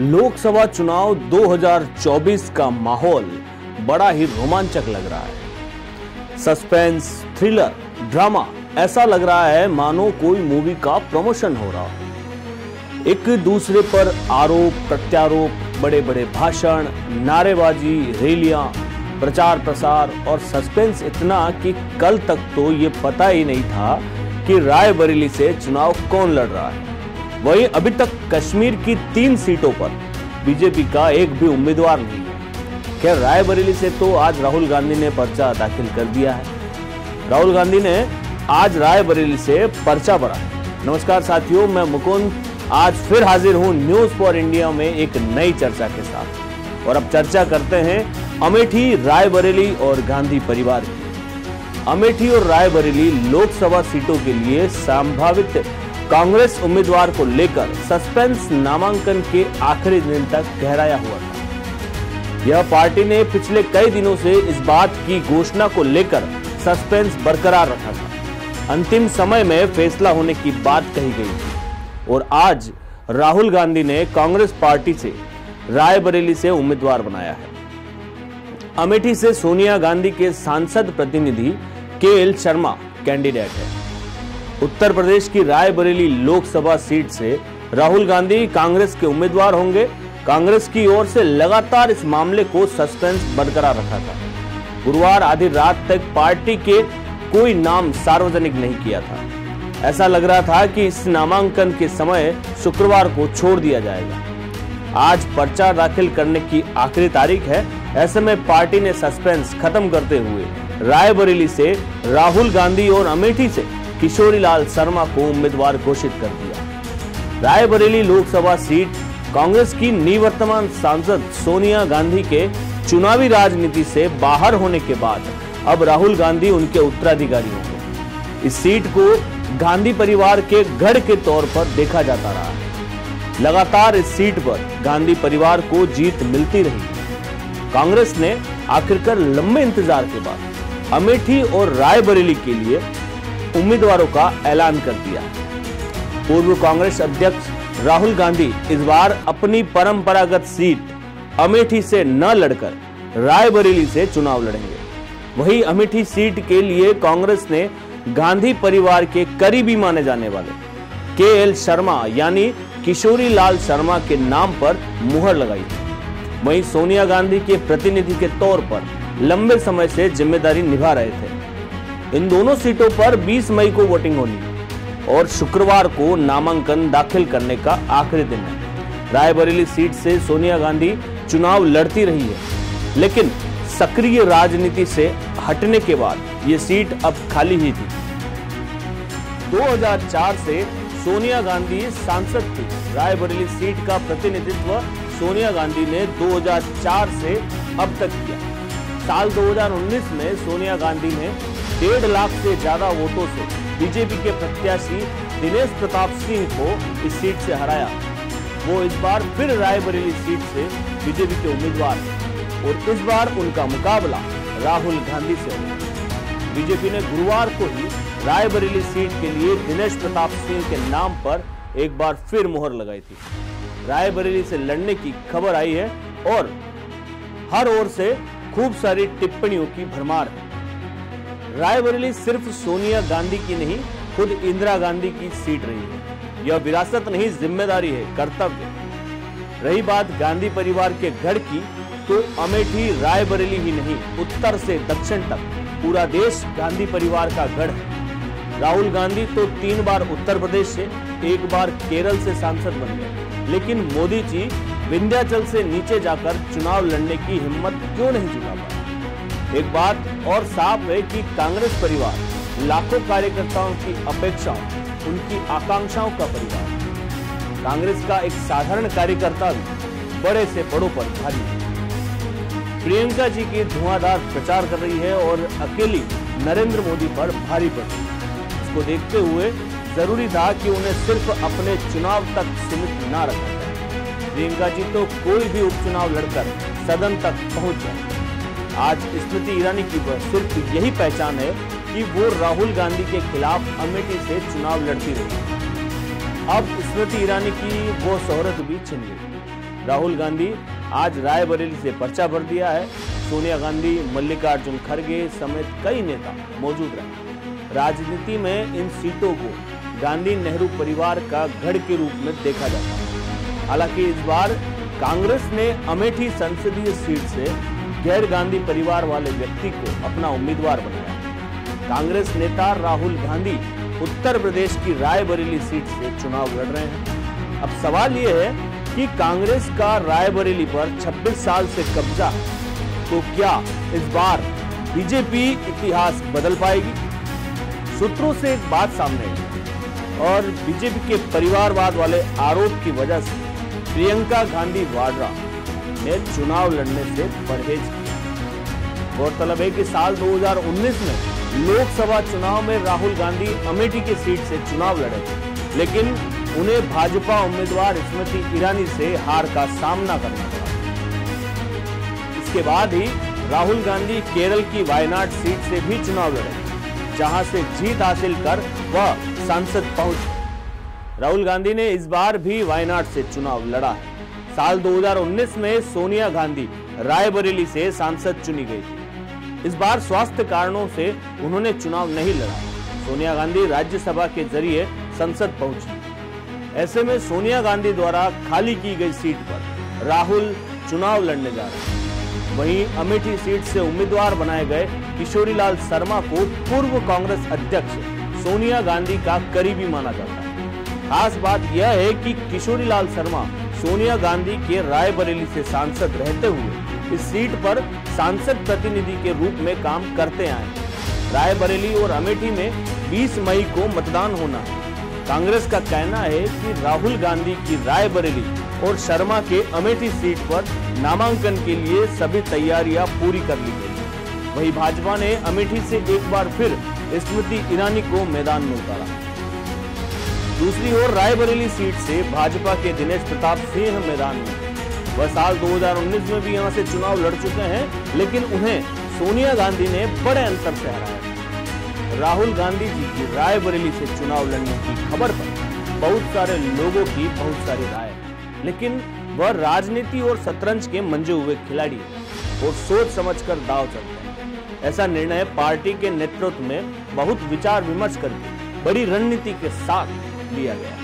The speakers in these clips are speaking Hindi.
लोकसभा चुनाव 2024 का माहौल बड़ा ही रोमांचक लग रहा है। सस्पेंस, थ्रिलर, ड्रामा, ऐसा लग रहा है मानो कोई मूवी का प्रमोशन हो रहा हो। एक दूसरे पर आरोप प्रत्यारोप, बड़े बड़े भाषण, नारेबाजी, रैलियां, प्रचार प्रसार और सस्पेंस इतना कि कल तक तो ये पता ही नहीं था कि रायबरेली से चुनाव कौन लड़ रहा है। वहीं अभी तक कश्मीर की 3 सीटों पर बीजेपी का एक भी उम्मीदवार नहीं है। खैर, रायबरेली से तो आज राहुल गांधी ने पर्चा दाखिल कर दिया है। राहुल गांधी ने आज रायबरेली से पर्चा भरा है। नमस्कार साथियों, मैं मुकुंद आज फिर हाजिर हूं न्यूज फॉर इंडिया में एक नई चर्चा के साथ। और अब चर्चा करते हैं अमेठी, रायबरेली और गांधी परिवार की। अमेठी और रायबरेली लोकसभा सीटों के लिए संभावित कांग्रेस उम्मीदवार को लेकर सस्पेंस नामांकन के आखिरी दिन तक गहराया हुआ था। यह पार्टी ने पिछले कई दिनों से इस बात की घोषणा को लेकर सस्पेंस बरकरार रखा था। अंतिम समय में फैसला होने की बात कही गई थी और आज राहुल गांधी ने कांग्रेस पार्टी से रायबरेली से उम्मीदवार बनाया है। अमेठी से सोनिया गांधी के सांसद प्रतिनिधि के.एल. शर्मा कैंडिडेट है। उत्तर प्रदेश की रायबरेली लोकसभा सीट से राहुल गांधी कांग्रेस के उम्मीदवार होंगे। कांग्रेस की ओर से लगातार इस मामले को सस्पेंस बरकरार रखा था। गुरुवार आधी रात तक पार्टी के कोई नाम सार्वजनिक नहीं किया था। ऐसा लग रहा था कि इस नामांकन के समय शुक्रवार को छोड़ दिया जाएगा। आज पर्चा दाखिल करने की आखिरी तारीख है। ऐसे में पार्टी ने सस्पेंस खत्म करते हुए रायबरेली से राहुल गांधी और अमेठी से किशोरी लाल शर्मा को उम्मीदवार घोषित कर दिया। रायबरेली लोकसभा सीट कांग्रेस की निवर्तमान सांसद सोनिया गांधी के चुनावी राजनीति से बाहर होने के बाद अब राहुल गांधी उनके उत्तराधिकारी होंगे। इस सीट को गांधी परिवार के गढ़ के तौर पर देखा जाता रहा है। लगातार इस सीट पर गांधी परिवार को जीत मिलती रही। कांग्रेस ने आखिरकार लंबे इंतजार के बाद अमेठी और रायबरेली के लिए उम्मीदवारों का ऐलान कर दिया। पूर्व कांग्रेस अध्यक्ष राहुल गांधी इस बार अपनी परंपरागत सीट अमेठी से न लड़कर रायबरेली से चुनाव लड़ेंगे। वहीं अमेठी सीट के लिए कांग्रेस ने गांधी परिवार के करीबी माने जाने वाले के.एल. शर्मा यानी किशोरी लाल शर्मा के नाम पर मुहर लगाई। वहीं सोनिया गांधी के प्रतिनिधि के तौर पर लंबे समय से जिम्मेदारी निभा रहे थे। इन दोनों सीटों पर 20 मई को वोटिंग होनी है और शुक्रवार को नामांकन दाखिल करने का आखिरी दिन है। रायबरेली सीट से सोनिया गांधी चुनाव लड़ती रही है, लेकिन सक्रिय राजनीति से हटने के बाद ये सीट अब खाली ही थी। 2004 से सोनिया गांधी सांसद थी। रायबरेली सीट का प्रतिनिधित्व सोनिया गांधी ने 2004 से अब तक किया। साल 2019 में सोनिया गांधी ने 1.5 लाख से ज्यादा वोटों से बीजेपी के प्रत्याशी दिनेश प्रताप सिंह को इस सीट से हराया। वो इस बार फिर रायबरेली सीट से बीजेपी के उम्मीदवार हैं और इस बार उनका मुकाबला राहुल गांधी से होगा। बीजेपी ने गुरुवार को ही रायबरेली सीट के लिए दिनेश प्रताप सिंह के नाम पर एक बार फिर मुहर लगाई थी। रायबरेली से लड़ने की खबर आई है और हर ओर से खूब सारी टिप्पणियों की भरमार है। रायबरेली सिर्फ सोनिया गांधी की नहीं, खुद इंदिरा गांधी की सीट रही है। यह विरासत नहीं, जिम्मेदारी है, कर्तव्य। रही बात गांधी परिवार के गढ़ की, तो अमेठी रायबरेली ही नहीं, उत्तर से दक्षिण तक पूरा देश गांधी परिवार का गढ़ है। राहुल गांधी तो 3 बार उत्तर प्रदेश से, 1 बार केरल से सांसद बन गए, लेकिन मोदी जी विंध्याचल से नीचे जाकर चुनाव लड़ने की हिम्मत क्यों नहीं जुटा पाए। एक बात और साफ है कि कांग्रेस परिवार लाखों कार्यकर्ताओं की अपेक्षाओं, उनकी आकांक्षाओं का परिवार है। कांग्रेस का एक साधारण कार्यकर्ता भी बड़े से बड़ों पर भारी है। प्रियंका जी की धुआंधार प्रचार कर रही है और अकेली नरेंद्र मोदी पर भारी पड़ रही है। इसको देखते हुए जरूरी था कि उन्हें सिर्फ अपने चुनाव तक सीमित न रखा जाए। प्रियंका जी तो कोई भी उपचुनाव लड़कर सदन तक पहुंच जाए। आज स्मृति ईरानी की सिर्फ यही पहचान है कि वो राहुल गांधी के खिलाफ अमेठी से चुनाव लड़ती रही। अब स्मृति ईरानी की वो शोहरत भी छिन गई। राहुल गांधी आज रायबरेली से पर्चा भर दिया है। सोनिया गांधी, मल्लिकार्जुन खड़गे समेत कई नेता मौजूद रहे। राजनीति में इन सीटों को गांधी नेहरू परिवार का गढ़ के रूप में देखा जाता है। हालांकि इस बार कांग्रेस ने अमेठी संसदीय सीट से गैर गांधी परिवार वाले व्यक्ति को अपना उम्मीदवार बनाया। कांग्रेस नेता राहुल गांधी उत्तर प्रदेश की रायबरेली सीट से चुनाव लड़ रहे हैं। अब सवाल यह है कि कांग्रेस का रायबरेली पर 26 साल से कब्जा है, तो क्या इस बार बीजेपी इतिहास बदल पाएगी? सूत्रों से एक बात सामने आई और बीजेपी के परिवारवाद वाले आरोप की वजह से प्रियंका गांधी वाड्रा ने चुनाव लड़ने से परहेज किया। गौरतलब है कि साल 2019 में लोकसभा चुनाव में राहुल गांधी अमेठी की सीट से चुनाव लड़े थे, लेकिन उन्हें भाजपा उम्मीदवार स्मृति ईरानी से हार का सामना करना पड़ा। इसके बाद ही राहुल गांधी केरल की वायनाड सीट से भी चुनाव लड़े, जहां से जीत हासिल कर वह सांसद पहुंचे। राहुल गांधी ने इस बार भी वायनाड से चुनाव लड़ा है। साल 2019 में सोनिया गांधी रायबरेली से सांसद चुनी गई थी। इस बार स्वास्थ्य कारणों से उन्होंने चुनाव नहीं लड़ा। सोनिया गांधी राज्यसभा के जरिए संसद पहुंची। ऐसे में सोनिया गांधी द्वारा खाली की गई सीट पर राहुल चुनाव लड़ने जा रहे हैं। वहीं अमेठी सीट से उम्मीदवार बनाए गए किशोरीलाल शर्मा को पूर्व कांग्रेस अध्यक्ष सोनिया गांधी का करीबी माना जाता है। खास बात यह है कि किशोरीलाल शर्मा सोनिया गांधी के रायबरेली से सांसद रहते हुए इस सीट पर सांसद प्रतिनिधि के रूप में काम करते आए। रायबरेली और अमेठी में 20 मई को मतदान होना है। कांग्रेस का कहना है कि राहुल गांधी की रायबरेली और शर्मा के अमेठी सीट पर नामांकन के लिए सभी तैयारियां पूरी कर ली गई। वहीं भाजपा ने अमेठी से एक बार फिर स्मृति ईरानी को मैदान में उतारा। दूसरी ओर रायबरेली सीट से भाजपा के दिनेश प्रताप सिंह मैदान में। वह साल 2019 में भी यहां से चुनाव लड़ चुके हैं, लेकिन उन्हें सोनिया गांधी ने बड़े अंतर से हराया। राहुल गांधी जी की रायबरेली से चुनाव लड़ने की खबर पर बहुत सारे लोगों की बहुत सारी राय है, लेकिन वह राजनीति और शतरंज के मंजे हुए खिलाड़ी है और सोच समझकर दांव चलते हैं। ऐसा निर्णय पार्टी के नेतृत्व में बहुत विचार विमर्श करके बड़ी रणनीति के साथ लिया गया।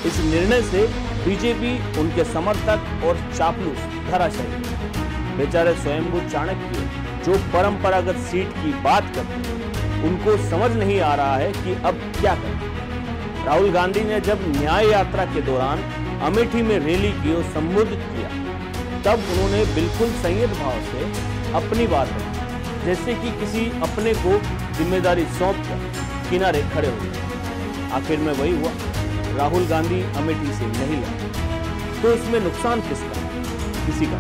इस निर्णय से बीजेपी, उनके समर्थक और चापलूस धराशायी। बेचारे स्वयंभू चाणक्य जो परंपरागत सीट की बात करते हैं, उनको समझ नहीं आ रहा है कि अब क्या करें। राहुल गांधी ने जब न्याय यात्रा के दौरान अमेठी में रैली की और संबोधित किया, तब उन्होंने बिल्कुल संयत भाव से अपनी बात रखी, जैसे कि किसी अपने को जिम्मेदारी सौंपकर किनारे खड़े हो गए। आखिर में वही हुआ, राहुल गांधी अमेठी से नहीं लड़े। तो इसमें नुकसान किसका? किसी का।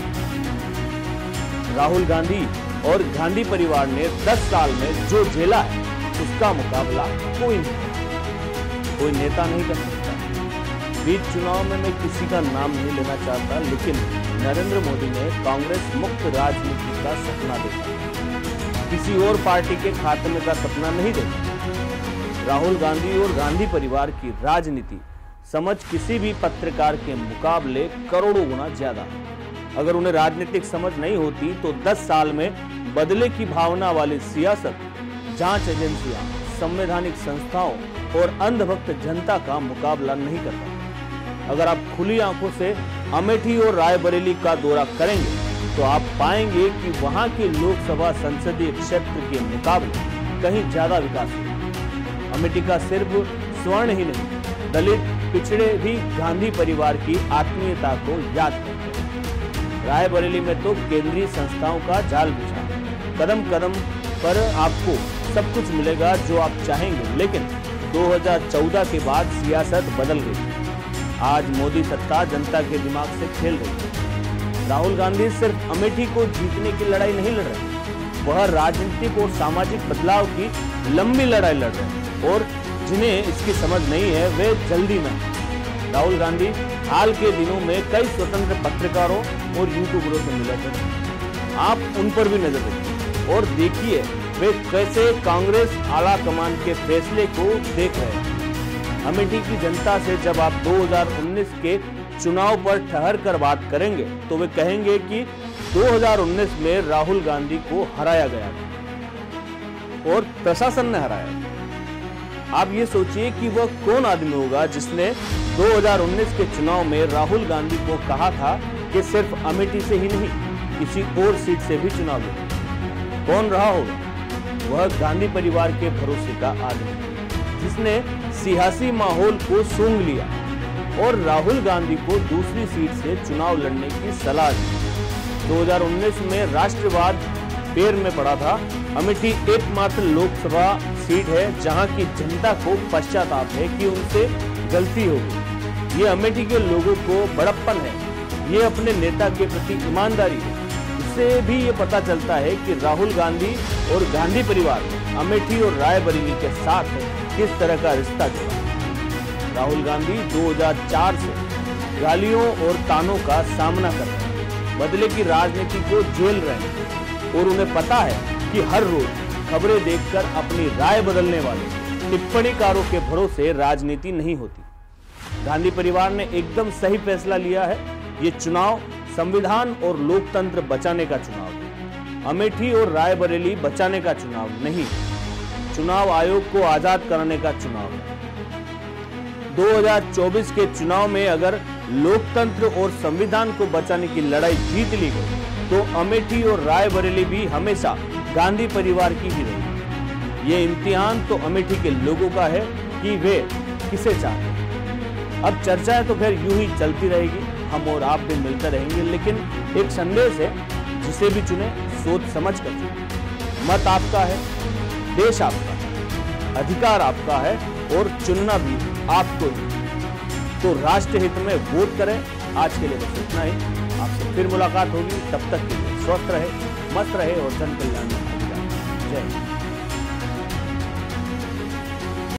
राहुल गांधी और गांधी परिवार ने 10 साल में जो झेला है, उसका मुकाबला कोई नहीं, कोई नेता नहीं कर सकता। बीच चुनाव में मैं किसी का नाम नहीं लेना चाहता, लेकिन नरेंद्र मोदी ने कांग्रेस मुक्त राजनीति का सपना देखा, किसी और पार्टी के खात्मे का सपना नहीं देखा। राहुल गांधी और गांधी परिवार की राजनीति समझ किसी भी पत्रकार के मुकाबले करोड़ों गुना ज्यादा है। अगर उन्हें राजनीतिक समझ नहीं होती तो 10 साल में बदले की भावना वाली सियासत, जांच एजेंसियां, संवैधानिक संस्थाओं और अंधभक्त जनता का मुकाबला नहीं कर पाते। अगर आप खुली आंखों से अमेठी और रायबरेली का दौरा करेंगे तो आप पाएंगे कि वहां के लोकसभा संसदीय क्षेत्र के मुकाबले कहीं ज्यादा विकास हुआ। अमेठी का सिर्फ स्वर्ण ही नहीं, दलित पिछड़े भी गांधी परिवार की आत्मीयता को याद करते हैं। रायबरेली में तो केंद्रीय संस्थाओं का जाल बिछा है। कदम कदम पर आपको सब कुछ मिलेगा जो आप चाहेंगे, लेकिन 2014 के बाद सियासत बदल गई। आज मोदी सत्ता जनता के दिमाग से खेल रही है। राहुल गांधी सिर्फ अमेठी को जीतने की लड़ाई नहीं लड़ रहे, वह राजनीतिक और सामाजिक बदलाव की लंबी लड़ाई लड़ रहे हैं, और जिन्हें इसकी समझ नहीं है वे जल्दी में। राहुल गांधी हाल के दिनों में कई स्वतंत्र पत्रकारों और यूट्यूबरों से मिले थे। आप उन पर भी नजर रखिए और देखिए वे कैसे कांग्रेस आला कमान के फैसले को देख रहे हैं। अमेठी की जनता से जब आप 2019 के चुनाव पर ठहर कर बात करेंगे तो वे कहेंगे कि 2019 में राहुल गांधी को हराया गया था और प्रशासन ने हराया। आप ये सोचिए कि वह कौन आदमी होगा जिसने 2019 के चुनाव में राहुल गांधी को कहा था कि सिर्फ अमेठी से ही नहीं किसी और सीट से भी चुनाव लड़े। कौन रहा होगा? वह गांधी परिवार के भरोसे का आदमी जिसने सियासी माहौल को सूंघ लिया और राहुल गांधी को दूसरी सीट से चुनाव लड़ने की सलाह दी। 2019 में राष्ट्रवाद पैर में पड़ा था। अमेठी एकमात्र लोकसभा सीट है जहां की जनता को पश्चाताप है कि उनसे गलती हो गई। ये अमेठी के लोगों को बड़प्पन है, ये अपने नेता के प्रति ईमानदारी है। इससे भी ये पता चलता है कि राहुल गांधी और गांधी परिवार ने अमेठी और रायबरेली के साथ किस तरह का रिश्ता जोड़ा। राहुल गांधी 2004 से गालियों और तानों का सामना कर रहे हैं, बदले की राजनीति को झेल रहे हैं और उन्हें पता है कि हर रोज खबरें देखकर अपनी राय बदलने वाले टिप्पणीकारों के भरोसे राजनीति नहीं होती। गांधी परिवार ने एकदम सही फैसला लिया है। ये चुनाव संविधान और लोकतंत्र बचाने का चुनाव है, अमेठी और रायबरेली बचाने का चुनाव नहीं। चुनाव आयोग को आजाद कराने का चुनाव है। 2024 के चुनाव में अगर लोकतंत्र और संविधान को बचाने की लड़ाई जीत ली गई तो अमेठी और रायबरेली भी हमेशा गांधी परिवार की ही रही। ये इम्तिहान तो अमेठी के लोगों का है कि वे किसे चाहते हैं। अब चर्चाएं तो खैर यूं ही चलती रहेगी, हम और आप भी मिलते रहेंगे, लेकिन एक संदेश है, जिसे भी चुने सोच समझ कर चुने। मत आपका है, देश आपका है, अधिकार आपका है और चुनना भी आपको ही। तो राष्ट्र हित में वोट करें। आज के लिए बस इतना ही। आपसे फिर मुलाकात होगी, तब तक के लिए स्वस्थ रहे, मस्त रहे और जन कल्याण में भागीदार। जय हिंद।